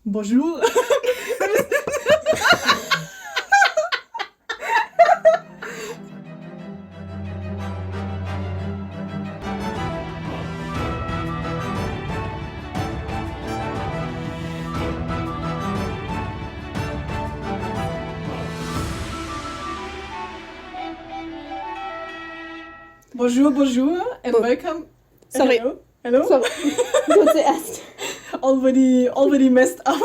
Bonjour. Bonjour, and welcome. Sorry. Hello. Sorry. Du zuerst. already messed up.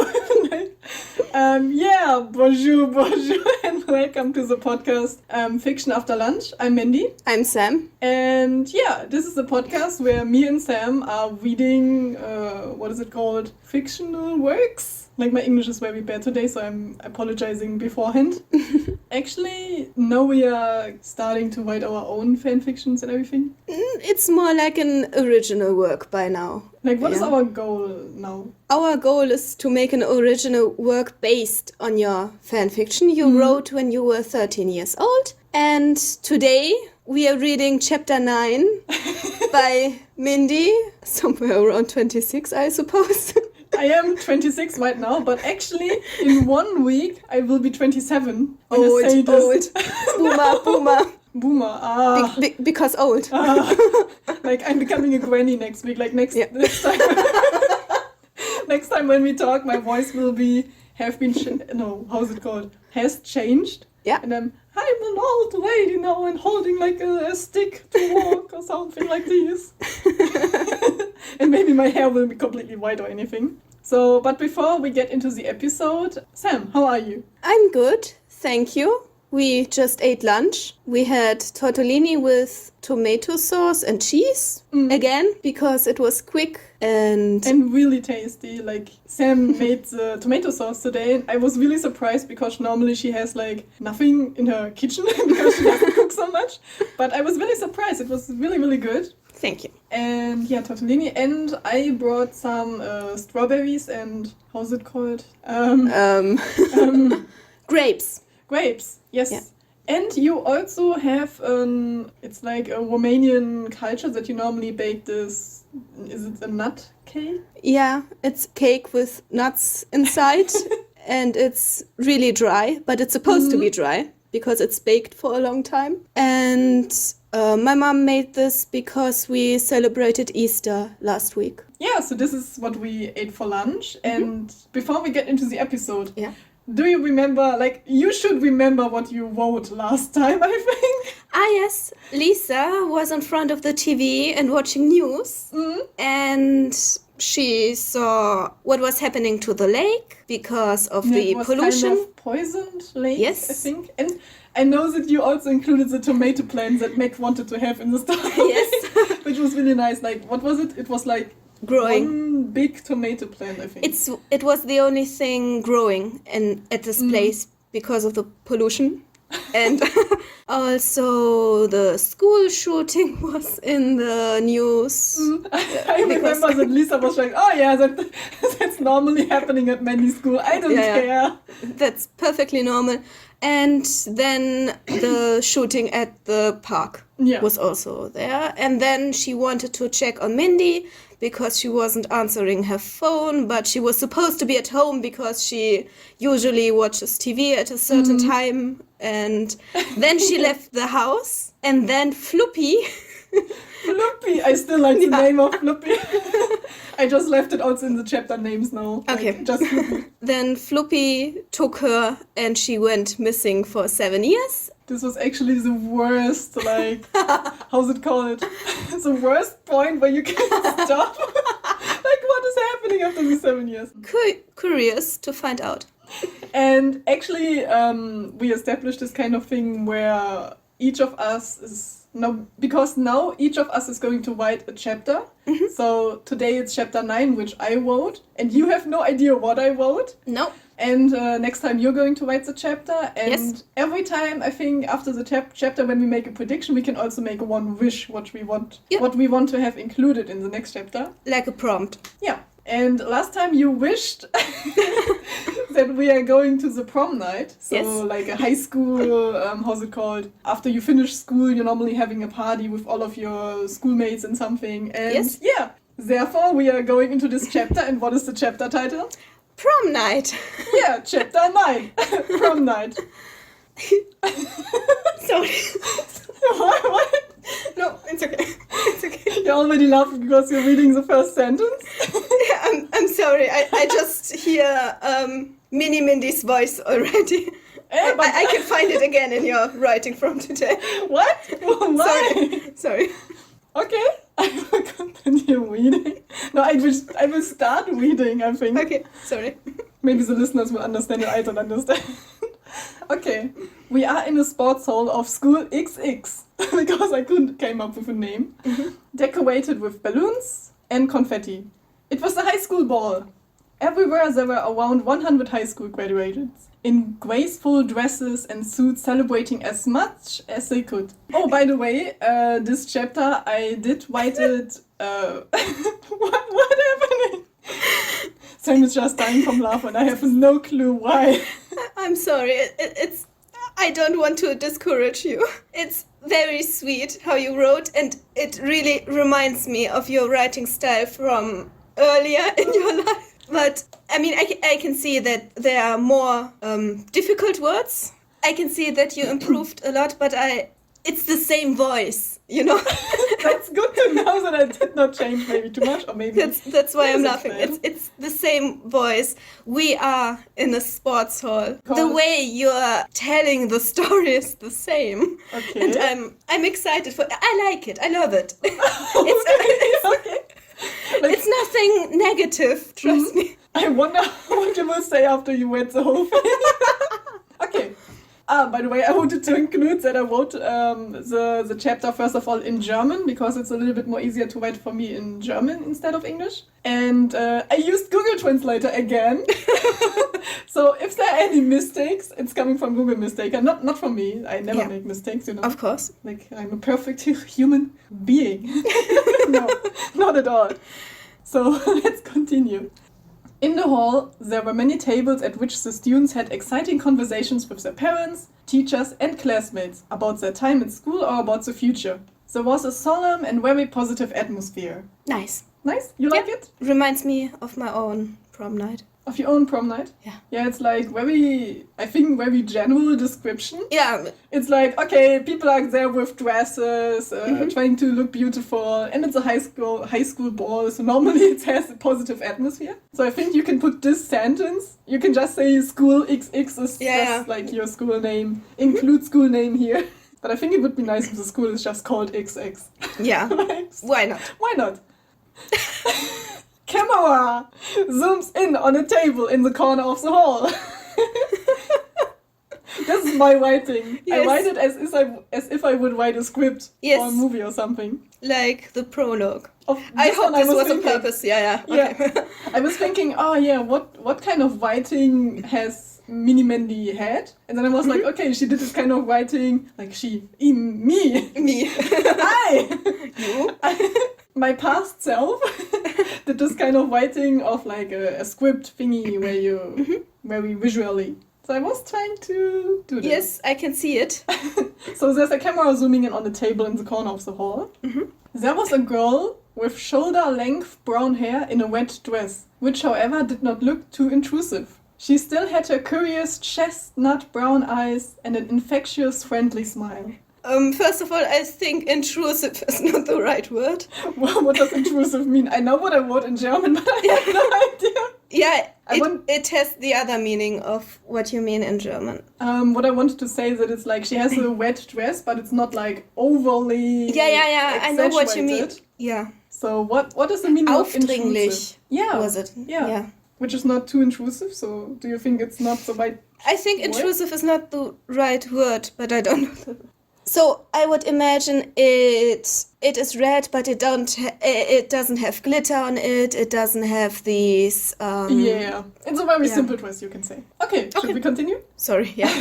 Bonjour, and welcome to the podcast Fiction After Lunch. I'm Mindy. I'm Sam. And yeah, this is the podcast where me and Sam are reading, fictional works. Like, my English is very bad today, so I'm apologizing beforehand. Actually, now we are starting to write our own fan fictions and everything. It's more like an original work by now. Like, what is our goal now? Our goal is to make an original work based on your fan fiction you wrote when you were 13 years old. And today we are reading chapter 9 by Mindy, somewhere around 26, I suppose. I am 26 right now, but actually in 1 week I will be 27. Old. Boomer. Because old. Like, I'm becoming a granny next week. Like, next time. Next time when we talk, my voice will has changed. Yeah. And I'm an old lady now and holding like a stick to walk or something like this. And maybe my hair will be completely white or anything. So, but before we get into the episode, Sam, how are you? I'm good, thank you. We just ate lunch. We had tortellini with tomato sauce and cheese again because it was quick and really tasty. Like, Sam made the tomato sauce today, and I was really surprised because normally she has like nothing in her kitchen because she doesn't cook so much. But I was really surprised. It was really, really good. Thank you. And yeah, tortellini, and I brought some strawberries and how's it called? Grapes. Grapes, yes. Yeah. And you also have, it's like a Romanian culture that you normally bake this, is it a nut cake? Yeah, it's cake with nuts inside and it's really dry, but it's supposed to be dry because it's baked for a long time. And my mom made this because we celebrated Easter last week. Yeah, so this is what we ate for lunch. And before we get into the episode, do you remember, like, you should remember what you wrote last time, I think? Yes. Lisa was in front of the TV and watching news. And she saw what was happening to the lake because of the pollution. Kind of poisoned lake, yes. I think. And I know that you also included the tomato plant that Meg wanted to have in the story. Yes. Which was really nice. Like, what was it? It was like growing. One big tomato plant, I think. It was the only thing growing at this place because of the pollution. And also the school shooting was in the news. I remember that Lisa was like, oh yeah, that's normally happening at many schools. I don't care. That's perfectly normal. And then the shooting at the park was also there. And then she wanted to check on Mindy because she wasn't answering her phone, but she was supposed to be at home because she usually watches TV at a certain time. And then she left the house. And then Floopy. Floopy, I still like the name of Floopy. I just left it also in the chapter names now. Okay. Like, just Floopy. Then Floopy took her and she went missing for 7 years. This was actually the worst, like, how's it called? The worst point where you can stop. Like, what is happening after the 7 years? Curious to find out. And actually, we established this kind of thing where each of us is now each of us is going to write a chapter. So today it's chapter 9, which I wrote, and you have no idea what I wrote. No. And next time you're going to write the chapter, and every time I think after the chapter when we make a prediction, we can also make one wish what we want to have included in the next chapter. Like a prompt. Yeah. And last time you wished that we are going to the prom night. So like a high school, how's it called? After you finish school, you're normally having a party with all of your schoolmates and something. And therefore we are going into this chapter. And what is the chapter title? Prom night. Yeah, chapter 9. Prom night. Sorry. What? No, it's okay. It's okay. You're already laughing because you're reading the first sentence? Yeah, I'm sorry. I just hear Mindy's voice already. But I can find it again in your writing from today. What? Why? Sorry. Okay, I will continue reading. No, I will start reading, I think. Okay, sorry. Maybe the listeners will understand it, I don't understand. Okay, we are in a sports hall of school XX, because I couldn't came up with a name, decorated with balloons and confetti. It was a high school ball. Everywhere there were around 100 high school graduates, in graceful dresses and suits celebrating as much as they could. Oh, by the way, this chapter I did write it... what happening? Sam is just dying from laughter and I have no clue why. I'm sorry. It's. I don't want to discourage you. It's very sweet how you wrote, and it really reminds me of your writing style from earlier in your life. But I mean, I can see that there are more difficult words. I can see that you improved a lot, but it's the same voice, you know. That's good to know that I did not change maybe too much, or maybe that's why I'm laughing. It's the same voice. We are in a sports hall. The way you're telling the story is the same. Okay. And I'm excited for. I like it. I love it. Okay. Like, it's nothing negative. Trust me. I wonder what you will say after you read the whole thing. Okay. By the way, I wanted to include that I wrote the chapter first of all in German, because it's a little bit more easier to write for me in German instead of English. And I used Google Translator again. So if there are any mistakes, it's coming from Google mistake and not from me. I never make mistakes, you know. Of course. Like, I'm a perfect human being. No, not at all. So let's continue. In the hall, there were many tables at which the students had exciting conversations with their parents, teachers and classmates about their time at school or about the future. There was a solemn and very positive atmosphere. Nice. Nice? You like it? Reminds me of my own prom night. Of your own prom night? Yeah. Yeah, it's like very general description. Yeah. It's like, okay, people are there with dresses, trying to look beautiful, and it's a high school ball, so normally it has a positive atmosphere. So I think you can put this sentence, you can just say school XX is just like your school name, include school name here. But I think it would be nice if the school is just called XX. Yeah. Like, Why not? Why not? Camera zooms in on a table in the corner of the hall. This is my writing. Yes. I write it as if I would write a script for a movie or something. Like the prologue. I hope this was on purpose. Yeah. Okay. I was thinking, what kind of writing has Mindy had? And then I was like, okay, she did this kind of writing, like me. You. My past self did this kind of writing of like a script thingy where very visually. So I was trying to do this. Yes, I can see it. So there's a camera zooming in on the table in the corner of the hall. There was a girl with shoulder-length brown hair in a red dress, which however did not look too intrusive. She still had her curious chestnut brown eyes and an infectious friendly smile. First of all, I think intrusive is not the right word. Well, what does intrusive mean? I know what I wrote in German, but I have no idea. Yeah, it has the other meaning of what you mean in German. What I wanted to say is that it's like she has a red dress, but it's not like overly I know what you mean. Yeah. So what is the meaning of intrusive? Was it? Yeah. Which is not too intrusive, so do you think it's not the right I think intrusive is not the right word, but I don't know. So I would imagine it is red, but it doesn't have glitter on it. It doesn't have these. It's a very simple dress, you can say. Okay, should we continue? Sorry, yeah.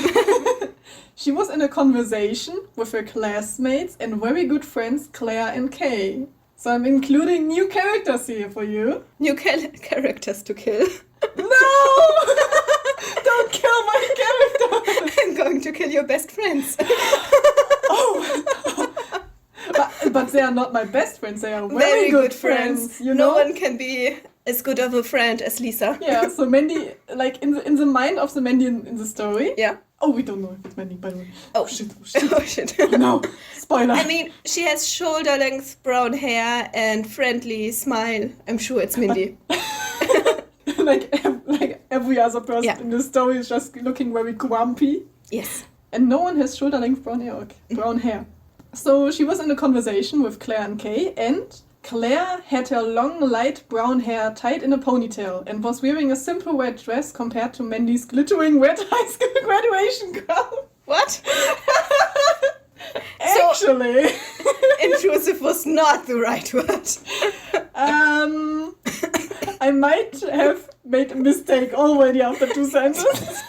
She was in a conversation with her classmates and very good friends Claire and Kay. So I'm including new characters here for you. New characters to kill. No! Don't kill my character! I'm going to kill your best friends. But they are not my best friends, they are very good friends. You know? No one can be as good of a friend as Lisa. Yeah, so Mindy, like in the mind of the Mindy in the story. Yeah. Oh, we don't know if it's Mindy, by the way. Oh shit! Oh shit! Oh, no, spoiler. I mean, she has shoulder-length brown hair and friendly smile. I'm sure it's Mindy. like every other person in the story is just looking very grumpy. Yes. And no one has shoulder-length brown hair. Okay. Brown hair. So she was in a conversation with Claire and Kay, and Claire had her long, light brown hair tied in a ponytail and was wearing a simple red dress compared to Mandy's glittering red high school graduation gown. What? Actually. Intrusive was not the right word. I might have made a mistake already after 2 sentences.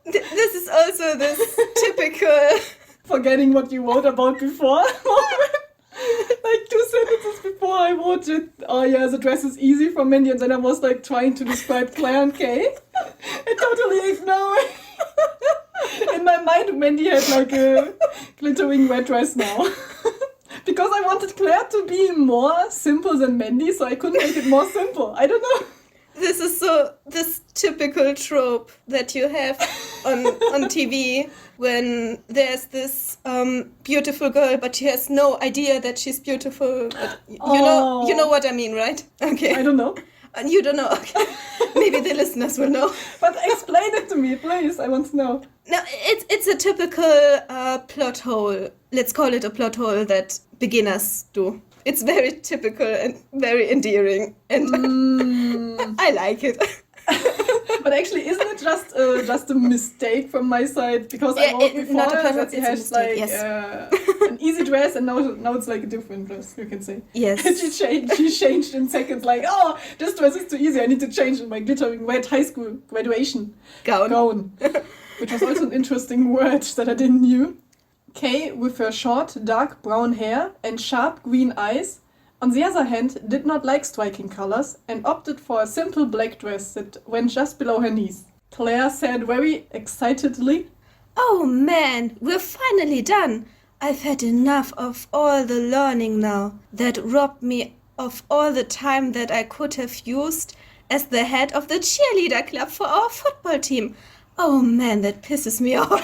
This is also this typical... Forgetting what you wrote about before. Like 2 sentences before I wrote it, oh yeah, the dress is easy for Mindy, and then I was like trying to describe Claire and Kay. I totally ignored. In my mind, Mindy had like a glittering red dress now. Because I wanted Claire to be more simple than Mindy, so I couldn't make it more simple. I don't know. This is this typical trope that you have on TV when there's this beautiful girl, but she has no idea that she's beautiful. But you know what I mean, right? Okay. I don't know. You don't know. Okay. Maybe the listeners will know. But explain it to me, please. I want to know. No, it's a typical plot hole. Let's call it a plot hole that beginners do. It's very typical and very endearing, and I like it. But actually, isn't it just a mistake from my side? Because I wrote before that she has like an easy dress, and now it's like a different dress, you can say. Yes. And she changed in seconds, like, oh, this dress is too easy, I need to change my glittering red high school graduation gown. Which was also an interesting word that I didn't know. Kay, with her short, dark brown hair and sharp green eyes, on the other hand, did not like striking colors and opted for a simple black dress that went just below her knees. Claire said very excitedly, "Oh man, we're finally done. I've had enough of all the learning now. That robbed me of all the time that I could have used as the head of the cheerleader club for our football team. Oh man, that pisses me off."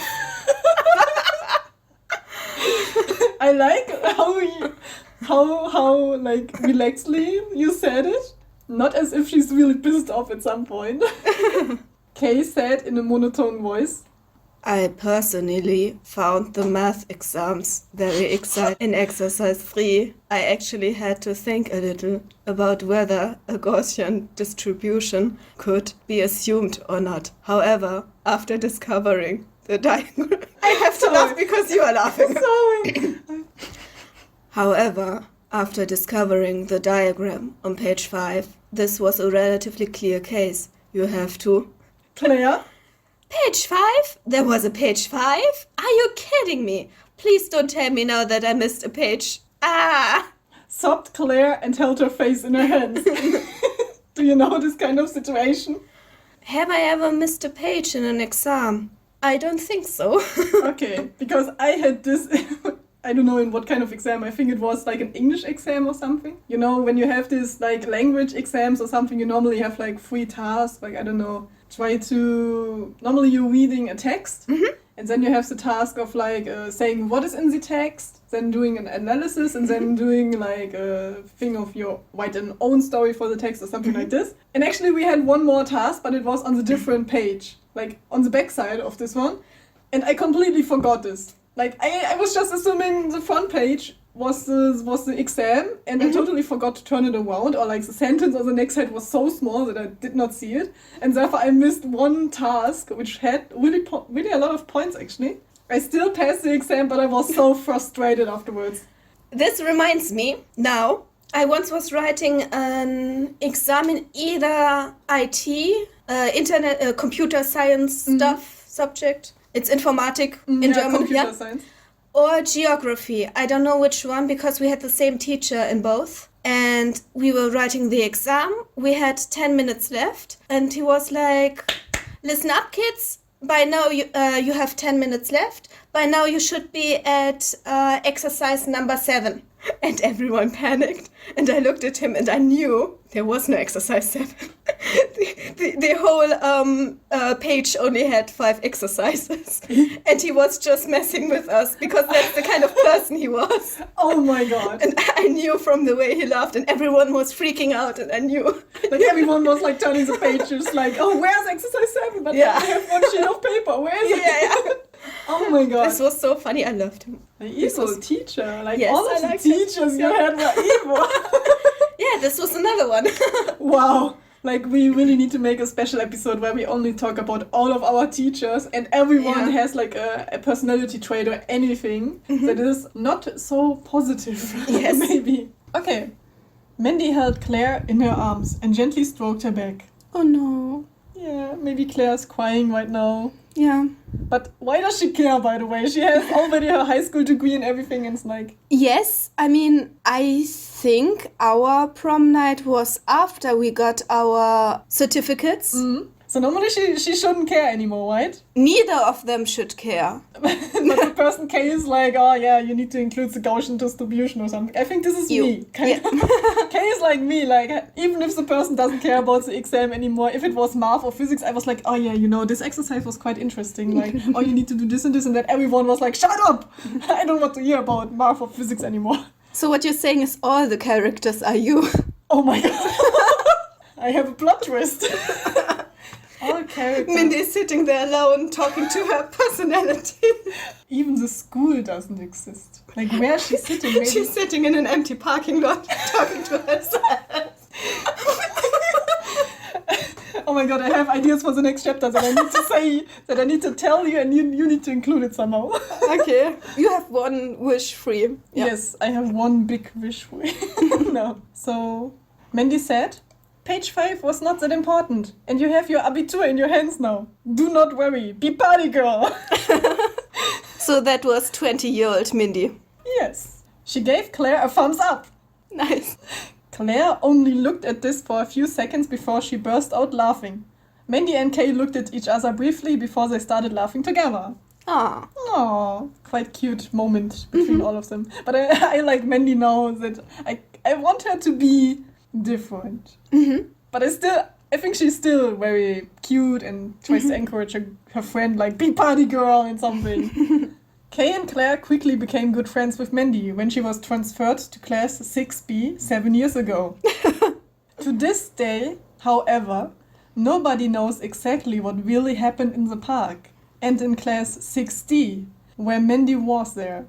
I like how like relaxedly you said it. Not as if she's really pissed off at some point. Kay said in a monotone voice, "I personally found the math exams very exciting. In exercise 3, I actually had to think a little about whether a Gaussian distribution could be assumed or not. However, after discovering the diagram..." I have to laugh because you are laughing. Sorry. However, after discovering the diagram on page 5, this was a relatively clear case. You have to... Claire? Page 5? There was a page 5? Are you kidding me? Please don't tell me now that I missed a page. Ah! Sobbed Claire and held her face in her hands. Do you know this kind of situation? Have I ever missed a page in an exam? I don't think so. Okay, because I had this... I don't know in what kind of exam. I think it was like an English exam or something. You know, when you have this like language exams or something, you normally have like 3 tasks. Like, I don't know, normally you're reading a text. Mm-hmm. And then you have the task of like saying what is in the text, then doing an analysis, and then doing like a thing of write an own story for the text or something like this. And actually we had one more task, but it was on the different page, like on the back side of this one. And I completely forgot this. Like, I was just assuming the front page was the exam, and I totally forgot to turn it around, or like the sentence or the next head was so small that I did not see it. And therefore I missed one task, which had really a lot of points actually. I still passed the exam, but I was so frustrated afterwards. This reminds me, now, I once was writing an exam in either IT, internet, computer science stuff subject. It's informatic in German, computer science. Or geography. I don't know which one because we had the same teacher in both. And we were writing the exam. We had 10 minutes left. And he was like, "Listen up, kids. By now you have 10 minutes left. By now you should be at exercise number 7. And everyone panicked. And I looked at him and I knew there was no exercise 7. The whole page only had 5 exercises. And he was just messing with us because that's the kind of person he was. Oh my god. And I knew from the way he laughed and everyone was freaking out and I knew. Like everyone was like turning the pages like, oh, where's exercise 7? But I have one sheet of paper. Where is it? Yeah. Oh my god. This was so funny. I loved him. An evil teacher. Like Yes, all of I the liked him. teachers you had were evil. Yeah, this was another one. Wow. Like we really need to make a special episode where we only talk about all of our teachers and everyone has like a personality trait or anything that is not so positive. Yes. Maybe. Okay. Mandy held Claire in her arms and gently stroked her back. Oh no. Yeah, maybe Claire's crying right now. Yeah. But why does she care, by the way? She has already her high school degree and everything, and it's like... Yes, I mean, I think our prom night was after we got our certificates. Mm-hmm. So normally she shouldn't care anymore, right? Neither of them should care. But the person K is like, oh yeah, you need to include the Gaussian distribution or something. I think this is me. K is like me, like even if the person doesn't care about the exam anymore, if it was math or physics, I was like, oh yeah, you know, this exercise was quite interesting. Like, oh, you need to do this and this and that. Everyone was like, shut up! I don't want to hear about math or physics anymore. So what you're saying is all the characters are you. Oh my god. I have a plot twist. All characters. Mindy is sitting there alone talking to her personality. Even the school doesn't exist. Like, where is she sitting? Maybe? She's sitting in an empty parking lot talking to herself. Oh my god, I have ideas for the next chapter that I need to say, that I need to tell you, and you need to include it somehow. Okay. You have one wish free. Yeah. Yes, I have one big wish free. No. So, Mandy said, page 5 was not that important, and you have your Abitur in your hands now. Do not worry, be party girl. So that was 20-year-old Mindy. Yes. She gave Claire a thumbs up. Nice. Claire only looked at this for a few seconds before she burst out laughing. Mandy and Kay looked at each other briefly before they started laughing together. Ah. Aww, quite cute moment between all of them. But I like Mandy now that I want her to be different. Mm-hmm. But I think she's still very cute and tries to encourage her friend, like, be party girl and something. Kay and Claire quickly became good friends with Mandy when she was transferred to class 6B 7 years ago. To this day, however, nobody knows exactly what really happened in the park and in class 6D, where Mandy was there.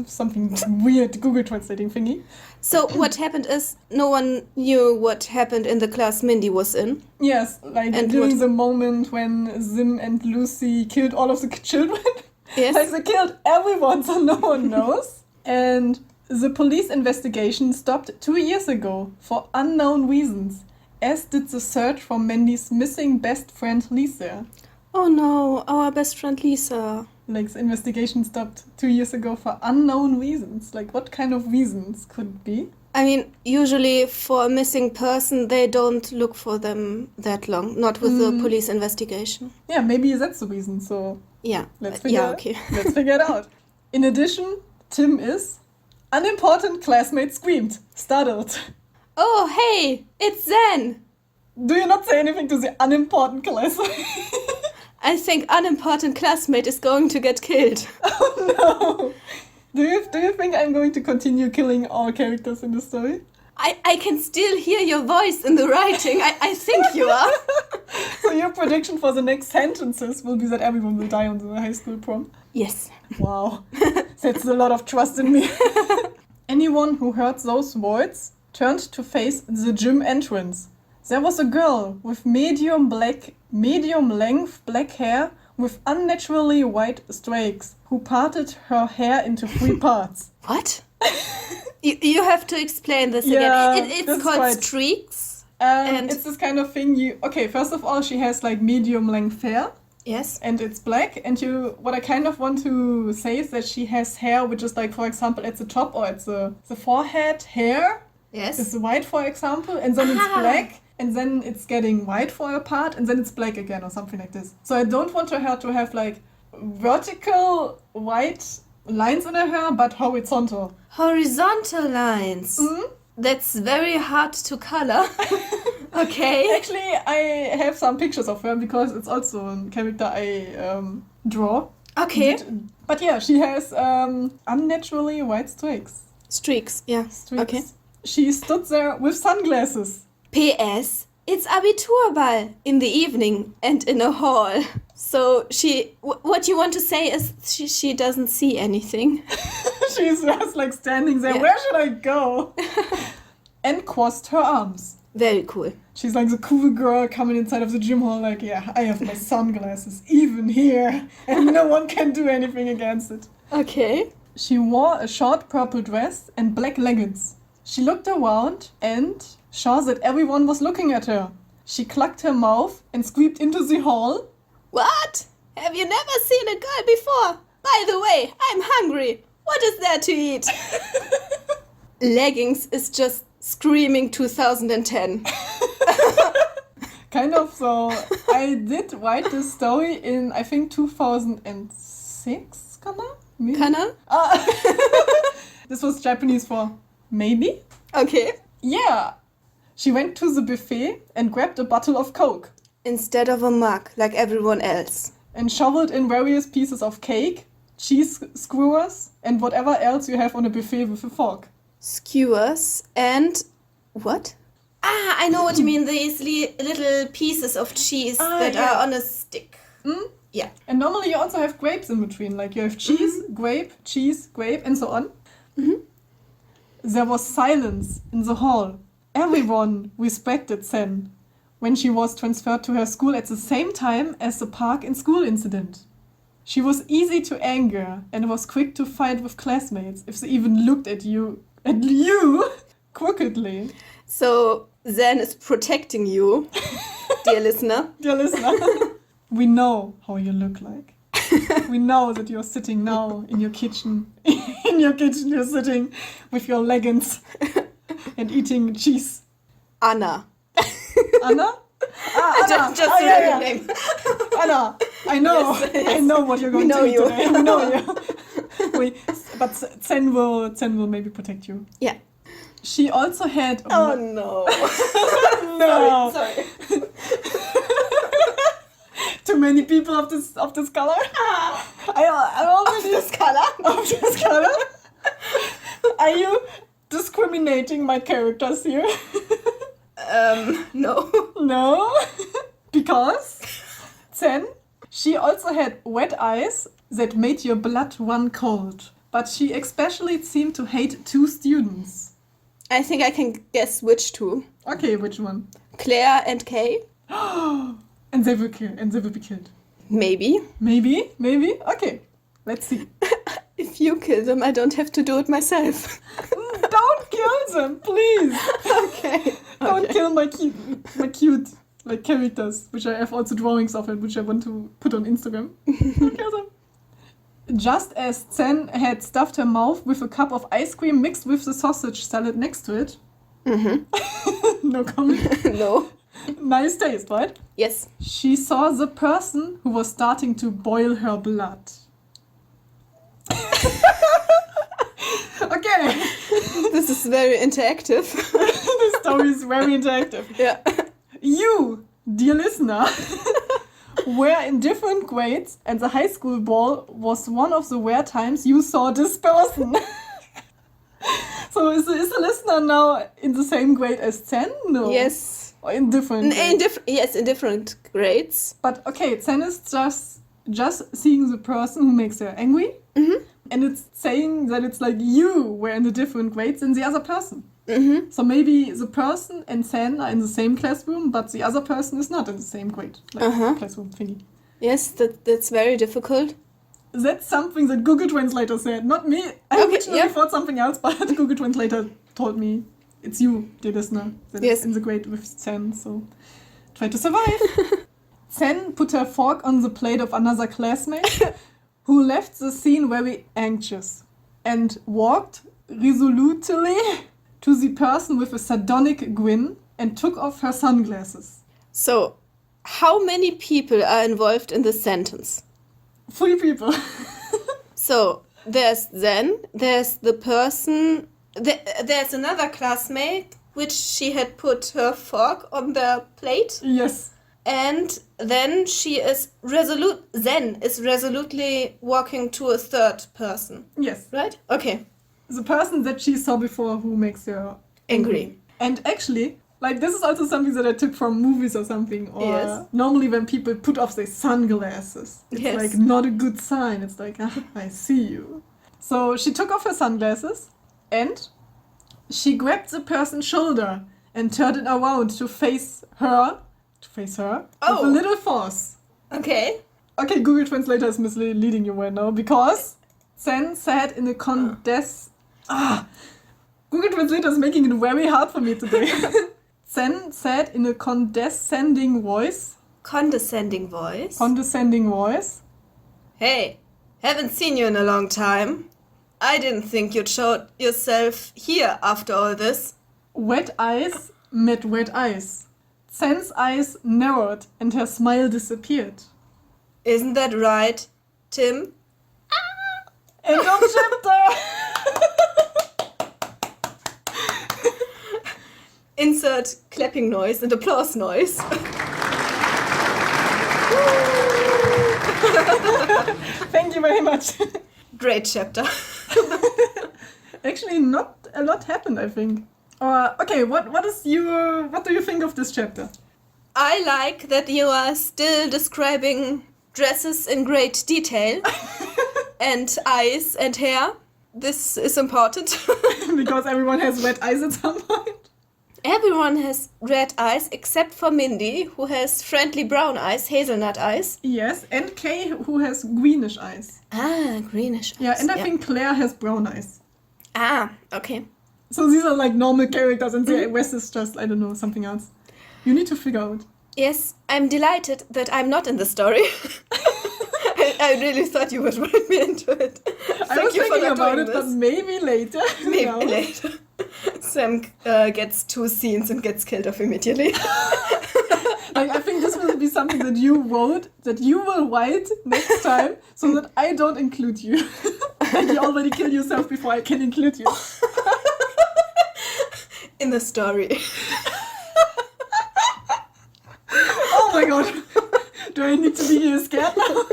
Something weird Google translating thingy. So what happened is no one knew what happened in the class Mindy was in. Yes, like and during the moment when Zim and Lucy killed all of the children. Yes. Like they killed everyone, so no one knows. And the police investigation stopped 2 years ago for unknown reasons, as did the search for Mandy's missing best friend Lisa. Oh no, our best friend Lisa. Like the investigation stopped 2 years ago for unknown reasons. Like what kind of reasons could it be? I mean, usually for a missing person, they don't look for them that long. Not with the police investigation. Yeah, maybe that's the reason. So yeah, let's figure okay. Let's figure it out. In addition, Tim is unimportant classmate screamed, startled. Oh, hey, it's Zen. Do you not say anything to the unimportant classmate? I think unimportant classmate is going to get killed. Oh no! Do you think I'm going to continue killing all characters in the story? I can still hear your voice in the writing. I think you are. So your prediction for the next sentences will be that everyone will die on the high school prom? Yes. Wow. That's a lot of trust in me. Anyone who heard those words turned to face the gym entrance. There was a girl with medium-length black hair with unnaturally white streaks who parted her hair into 3 parts. What? You have to explain this Yeah, again. It's called streaks. And it's this kind of thing okay, first of all, she has like medium-length hair. Yes. And it's black. And what I kind of want to say is that she has hair which is like, for example, at the top or at the forehead hair. Yes. It's white, for example, and then it's black. And then it's getting white for a part, and then it's black again, or something like this. So I don't want her to have, like, vertical white lines in her hair, but horizontal. Horizontal lines. Mm-hmm. That's very hard to color. Okay. Actually, I have some pictures of her because it's also a character I draw. Okay. But yeah, she has unnaturally white streaks. Streaks, yeah. Streaks. Okay. She stood there with sunglasses. PS. It's Abiturball in the evening and in a hall. So what you want to say is she doesn't see anything. She's just like standing there. Yeah. Where should I go? And crossed her arms. Very cool. She's like the cool girl coming inside of the gym hall like, yeah, I have my sunglasses even here. And no one can do anything against it. Okay. She wore a short purple dress and black leggings. She looked around and saw that everyone was looking at her. She clucked her mouth and squeaked into the hall. What? Have you never seen a girl before? By the way, I'm hungry. What is there to eat? Leggings is just screaming 2010. Kind of, so I did write this story in, I think, 2006, Maybe? Kana? This was Japanese for maybe? Okay. Yeah. She went to the buffet and grabbed a bottle of Coke. Instead of a mug, like everyone else. And shoveled in various pieces of cake, cheese skewers, and whatever else you have on a buffet with a fork. Skewers and... what? Ah, I know what you mean. These little pieces of cheese that are on a stick. Mm? Yeah. And normally you also have grapes in between. Like you have cheese, grape, and so on. Mm-hmm. There was silence in the hall. Everyone respected Sen when she was transferred to her school at the same time as the park and school incident. She was easy to anger and was quick to fight with classmates if they even looked at you crookedly. So Zen is protecting you, dear listener. Dear listener, we know how you look like. We know that you're sitting now in your kitchen. In your kitchen, you're sitting with your leggings and eating cheese. Anna. Anna? Anna. Just your name. Anna, I know. Yes. I know what you're going to eat you. today. We know you. But Zen will maybe protect you. Yeah. She also had... Oh, no. No. Sorry. Too many people of this color. I already... Of this color? Of this color? Are you discriminating my characters here? No. No? Because Zen, she also had wet eyes that made your blood run cold. But she especially seemed to hate two students. I think I can guess which two. Okay, which one? Claire and Kay. And they will be killed. Maybe. Maybe? Okay, let's see. If you kill them, I don't have to do it myself. Don't kill them, please. Okay. Don't kill my cute like characters, which I have also drawings of it, which I want to put on Instagram. Don't kill them. Just as Zen had stuffed her mouth with a cup of ice cream mixed with the sausage salad next to it. Mm-hmm. No comment. No. Nice taste, right? Yes. She saw the person who was starting to boil her blood. Okay. This is very interactive. The story is very interactive. Yeah. You, dear listener, were in different grades, and the high school ball was one of the rare times you saw this person. So is the listener now in the same grade as Zen? No. Yes. Or in different grades? In different grades. But okay, Zen is just seeing the person who makes her angry. Mm-hmm. And it's saying that it's like you were in the different grades than the other person. Mm-hmm. So maybe the person and Sen are in the same classroom, but the other person is not in the same grade. Like classroom thingy. Yes, that's very difficult. That's something that Google Translator said, not me. I originally thought something else, but Google Translator told me it's you, dear listener, that is in the grade with Sen, so try to survive. Sen put her fork on the plate of another classmate who left the scene very anxious and walked resolutely to the person with a sardonic grin and took off her sunglasses. So, how many people are involved in this sentence? 3 people. So, there's Zen, there's the person, there's another classmate which she had put her fork on the plate. Yes. And then Zen is resolutely walking to a third person. Yes. Right? Okay. The person that she saw before who makes her Angry. And actually, like, this is also something that I took from movies or something. Or normally when people put off their sunglasses, it's like not a good sign. It's like, I see you. So she took off her sunglasses and she grabbed the person's shoulder and turned it around to face her with a little force. Okay. Okay, Google Translator is misleading you right now because Zen said in a Google Translator is making it very hard for me today. Zen said in a condescending voice. Condescending voice? Condescending voice. Hey, haven't seen you in a long time. I didn't think you'd show yourself here after all this. Wet eyes met wet eyes. Zen's eyes narrowed and her smile disappeared. Isn't that right, Tim? End of chapter! Insert clapping noise and applause noise. Thank you very much. Great chapter. Actually, not a lot happened, I think. Okay, what do you think of this chapter? I like that you are still describing dresses in great detail and eyes and hair. This is important. Because everyone has wet eyes at some point. Everyone has red eyes except for Mindy, who has friendly brown eyes, hazelnut eyes. Yes, and Kay, who has greenish eyes. Ah, greenish eyes. Yeah, and I think Claire has brown eyes. Ah, okay. So these are like normal characters and the West is just, I don't know, something else. You need to figure out. Yes, I'm delighted that I'm not in the story. I really thought you would write me into it. I was thinking about it, but maybe later. Maybe later. Sam gets 2 scenes and gets killed off immediately. Like, I think this will be something that you wrote, that you will write next time, so that I don't include you. Like, you already kill yourself before I can include you. In the story. Oh my god. Do I need to be here scared now?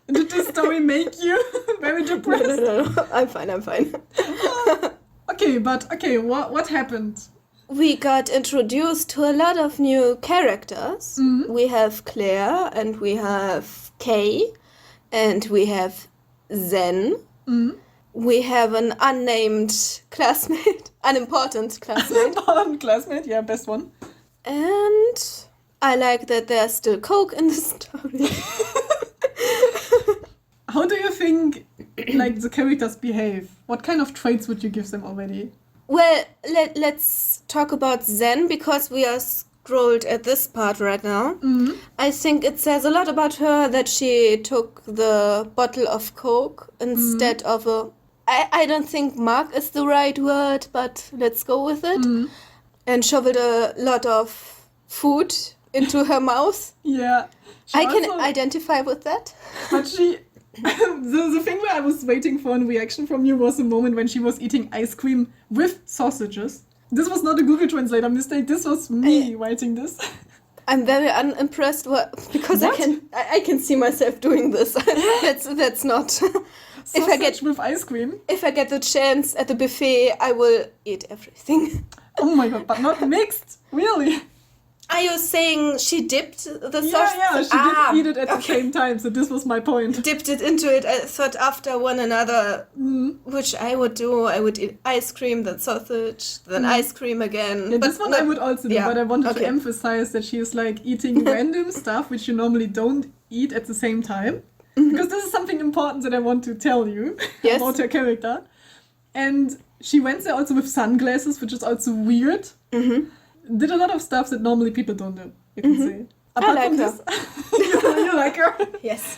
Did this story make you very depressed? No. I'm fine. Okay, what happened? We got introduced to a lot of new characters. Mm-hmm. We have Claire, and we have Kay, and we have Zen. Mm-hmm. We have an unnamed classmate, unimportant classmate. Unimportant classmate, yeah, best one. And I like that there's still Coke in the story. How do you think, like, the characters behave? What kind of traits would you give them already? Well, let's talk about Zen, because we are scrolled at this part right now. Mm-hmm. I think it says a lot about her that she took the bottle of Coke instead of a... I don't think mug is the right word, but let's go with it. Mm-hmm. And shoveled a lot of food into her mouth. Yeah. I can identify with that. But she... the thing where I was waiting for a reaction from you was the moment when she was eating ice cream with sausages. This was not a Google Translator mistake. This was me writing this. I'm very unimpressed because what? I can see myself doing this. That's not. Sausage with ice cream. If I get the chance at the buffet, I will eat everything. Oh my god! But not mixed, really. Are you saying she dipped the sausage? Yeah, she did eat it at the same time, so this was my point. Dipped it into it, I thought after one another, which I would do. I would eat ice cream, then sausage, then ice cream again. Yeah, but this one I would also do, but I wanted to emphasize that she is like eating random stuff, which you normally don't eat at the same time. Because this is something important that I want to tell you about her character. And she went there also with sunglasses, which is also weird. Mm-hmm. Did a lot of stuff that normally people don't do, you can say. Apart I like from her. You like her? Yes.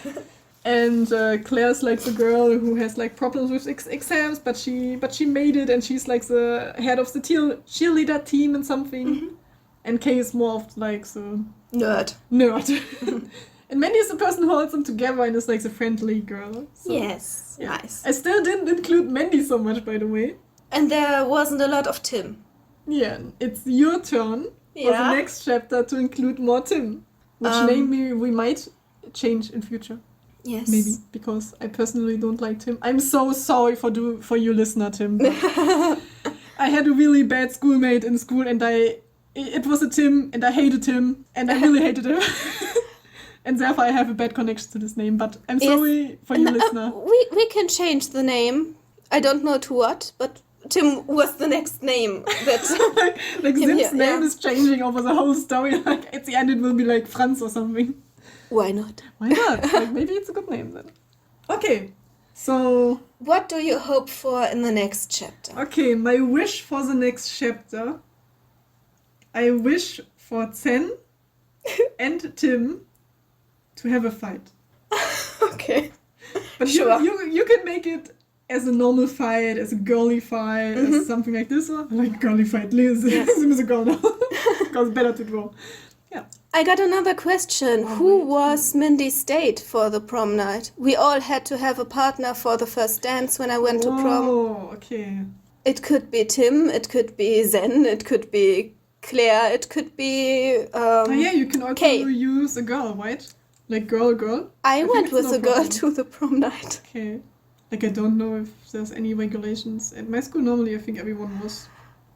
And Claire's like the girl who has like problems with exams, but she made it, and she's like the head of the cheerleader team and something. Mm-hmm. And Kay is more of like the... Nerd. And Mindy is the person who calls them together and it's like the friendly girl. So, yes, yeah. nice. I still didn't include Mindy so much, by the way. And there wasn't a lot of Tim. Yeah, it's your turn for the next chapter to include more Tim. Which name we might change in future. Yes. Maybe, because I personally don't like Tim. I'm so sorry for you listener, Tim. I had a really bad schoolmate in school and it was a Tim and I hated him and I really hated him. And therefore I have a bad connection to this name, but I'm sorry for you listener. We can change the name. I don't know to what, but Tim was the next name that like Sim's name is changing over the whole story. Like at the end it will be like Franz or something. Why not? Why not? Like maybe it's a good name then. Okay, so what do you hope for in the next chapter? Okay, my wish for the next chapter. I wish for Zen and Tim to have a fight. Okay. But sure. You can make it as a normal fight, as a girly fight, as something like this. Like girly fight. Liz is a girl now. Because it's better to draw. Yeah. I got another question. Who was Mindy's date for the prom night? We all had to have a partner for the first dance when I went to prom. Oh, okay. It could be Tim, it could be Zen, it could be Claire, it could be you can also Kay. use a girl, right? Like girl. I went with a girl to the prom night. Okay. Like I don't know if there's any regulations. At my school normally I think everyone was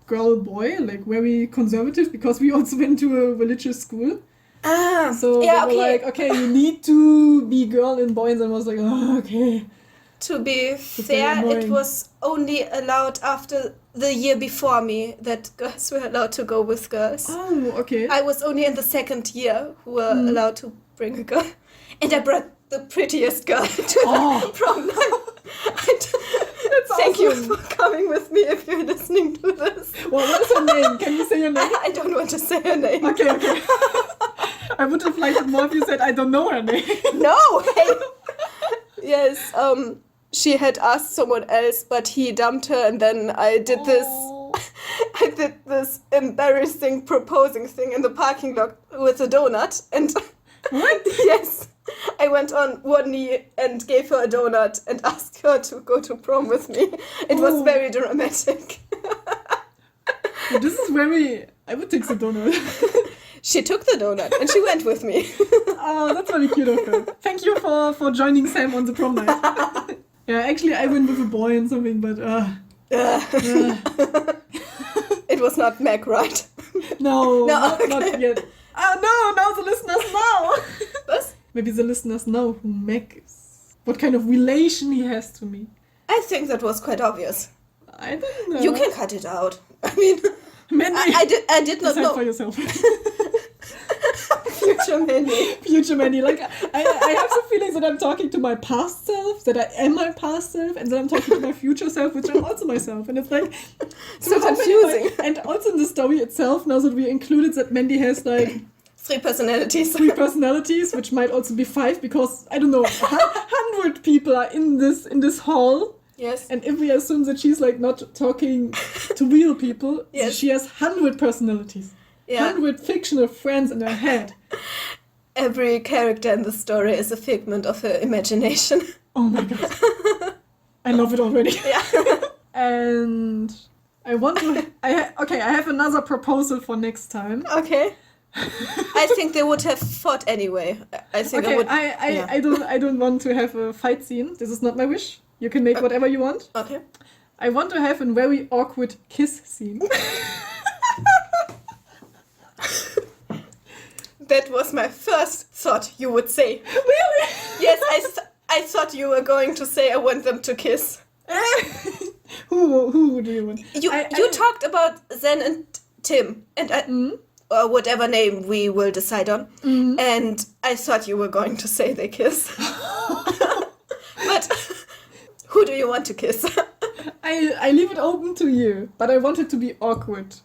girl, boy, like very conservative because we also went to a religious school. So they were like, okay, you need to be girl and boy, and I was like, oh, okay. To be fair, it was only allowed after the year before me that girls were allowed to go with girls. Oh, okay. I was only in the second year who were allowed to bring a girl. And I brought the prettiest girl to the prom night. Thank you for coming with me if you're listening to this. Well, what is her name? Can you say her name? I don't want to say her name. Okay. I would have liked it more if you said I don't know her name. No, hey. Yes, she had asked someone else, but he dumped her, and then I did this embarrassing proposing thing in the parking lot with a donut, and what? Yes, I went on one knee and gave her a donut and asked her to go to prom with me. It was very dramatic. This is very... I would take the donut. She took the donut and she went with me. Oh, that's very cute of her. Thank you for joining Sam on the prom night. Yeah, actually I went with a boy and something, but... It was not Meg, right? No, okay. not yet. Oh no, now the listeners know. What? Maybe the listeners know who Meg is. What kind of relation he has to me. I think that was quite obvious. I don't know. You can cut it out. I mean, Mindy, I did not know. for yourself. Future Mindy. Future Mindy. Like, I have the feeling that I'm talking to my past self, that I am my past self, and then I'm talking to my future self, which I'm also myself. And it's like... So confusing. And also in the story itself, now that we included that Mindy has like... 3 personalities. 3 personalities, which might also be 5, because, I don't know, 100 people are in this hall. Yes. And if we assume that she's like not talking to real people, yes. She has 100 personalities. Yeah. 100 fictional friends in her head. Every character in the story is a figment of her imagination. Oh my god. I love it already. Yeah. And I want to... I have another proposal for next time. Okay. I think they would have fought anyway. I think okay, I would... I don't want to have a fight scene. This is not my wish. You can make whatever you want. Okay. I want to have a very awkward kiss scene. That was my first thought you would say. Really? Yes, I thought you were going to say I want them to kiss. Who do you want? You talked about Zen and Tim, and or whatever name we will decide on, and I thought you were going to say they kiss. But who do you want to kiss? I leave it open to you, but I want it to be awkward.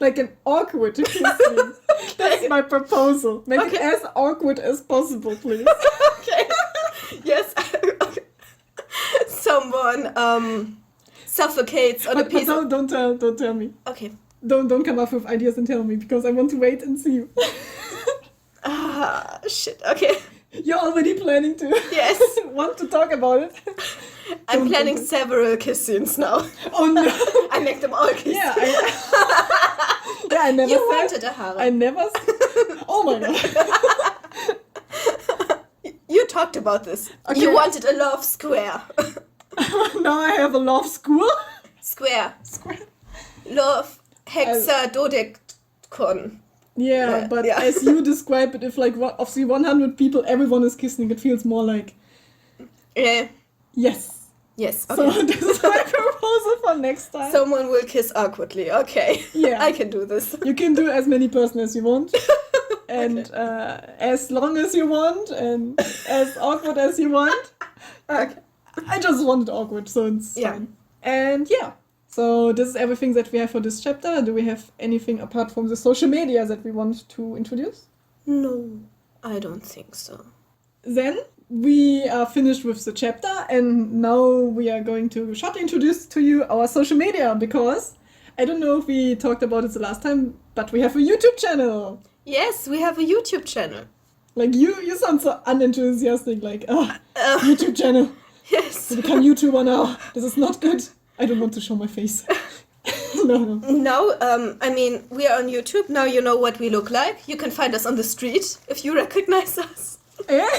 Like an awkward kiss scene. That's my proposal. Make it as awkward as possible, please. Okay. Yes. Someone suffocates on a piece of... Don't tell me. Okay. Don't come up with ideas and tell me, because I want to wait and see you. Shit. Okay. You're already planning to. Yes. Want to talk about it? I'm planning several kiss scenes now. Oh no. I make them all kiss. Yeah, I never You said. wanted a harem. I never. Oh my god. You talked about this. Okay. You wanted a love square. Now I have a love school. Square. Square. Love hexadodecacon. Yeah, but as you describe it, if like of the 100 people, everyone is kissing, it feels more like. Yeah. Yes. Yes. Okay. So this is my proposal for next time. Someone will kiss awkwardly. Okay. Yeah. I can do this. You can do as many person as you want. And as long as you want, and as awkward as you want. Okay. I just want it awkward, so it's fine. And yeah, so this is everything that we have for this chapter. Do we have anything apart from the social media that we want to introduce? No, I don't think so. Then we are finished with the chapter, and now we are going to shortly introduce to you our social media, because I don't know if we talked about it the last time, but we have a YouTube channel. Yes, we have a YouTube channel. Like you sound so unenthusiastic, like, YouTube channel. Yes. To become YouTuber now. This is not good. I don't want to show my face. No. No, I mean, we are on YouTube. Now you know what we look like. You can find us on the street if you recognize us. Yeah?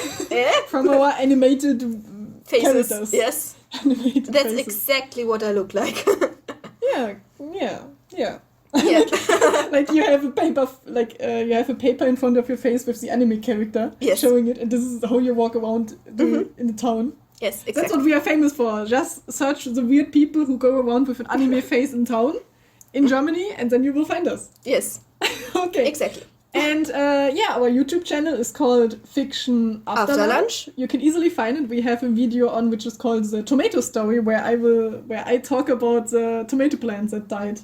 From our animated Faces. characters. Yes. Animated That's faces. exactly what I look like. Yeah. Yeah. Like you have a paper, you have a paper in front of your face with the anime character showing it, and this is how you walk around in the town. Yes, exactly. That's what we are famous for. Just search the weird people who go around with an anime face in town in Germany, and then you will find us. Yes. Okay. Exactly. And our YouTube channel is called Fiction After Lunch. You can easily find it. We have a video on which is called The Tomato Story, where I talk about the tomato plants that died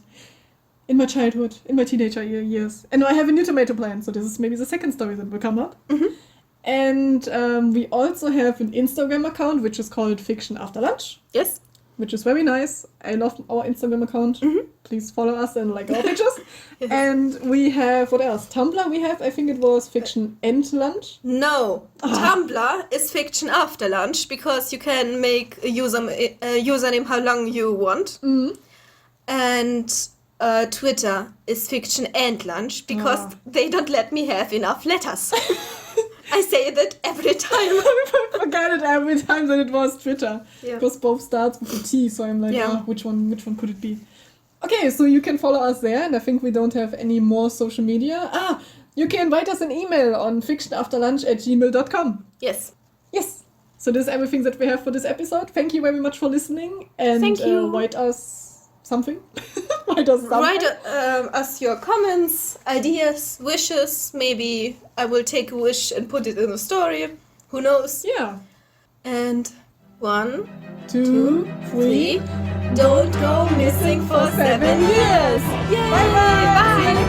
in my childhood, in my teenager years. And now I have a new tomato plant, so this is maybe the second story that will come up. Mm-hmm. And we also have an Instagram account, which is called Fiction After Lunch. Yes. Which is very nice. I love our Instagram account. Mm-hmm. Please follow us and like our pictures. Yes. And we have, what else? Tumblr we have, I think it was Fiction and Lunch. No. Tumblr is Fiction After Lunch, because you can make a username how long you want. Mm. And Twitter is Fiction and Lunch, because they don't let me have enough letters. I say that every time. I forgot it every time that it was Twitter. Yeah. Because both starts with a T, so I'm like, which one could it be? Okay, so you can follow us there, and I think we don't have any more social media. You can write us an email on fictionafterlunch@gmail.com. Yes. Yes. So this is everything that we have for this episode. Thank you very much for listening, and Thank you. Write us something. Write us something. Write us your comments, ideas, wishes. Maybe I will take a wish and put it in a story. Who knows? Yeah. And 1, 2, 3. Don't go missing for 7 years. Yay! Bye-bye. Bye.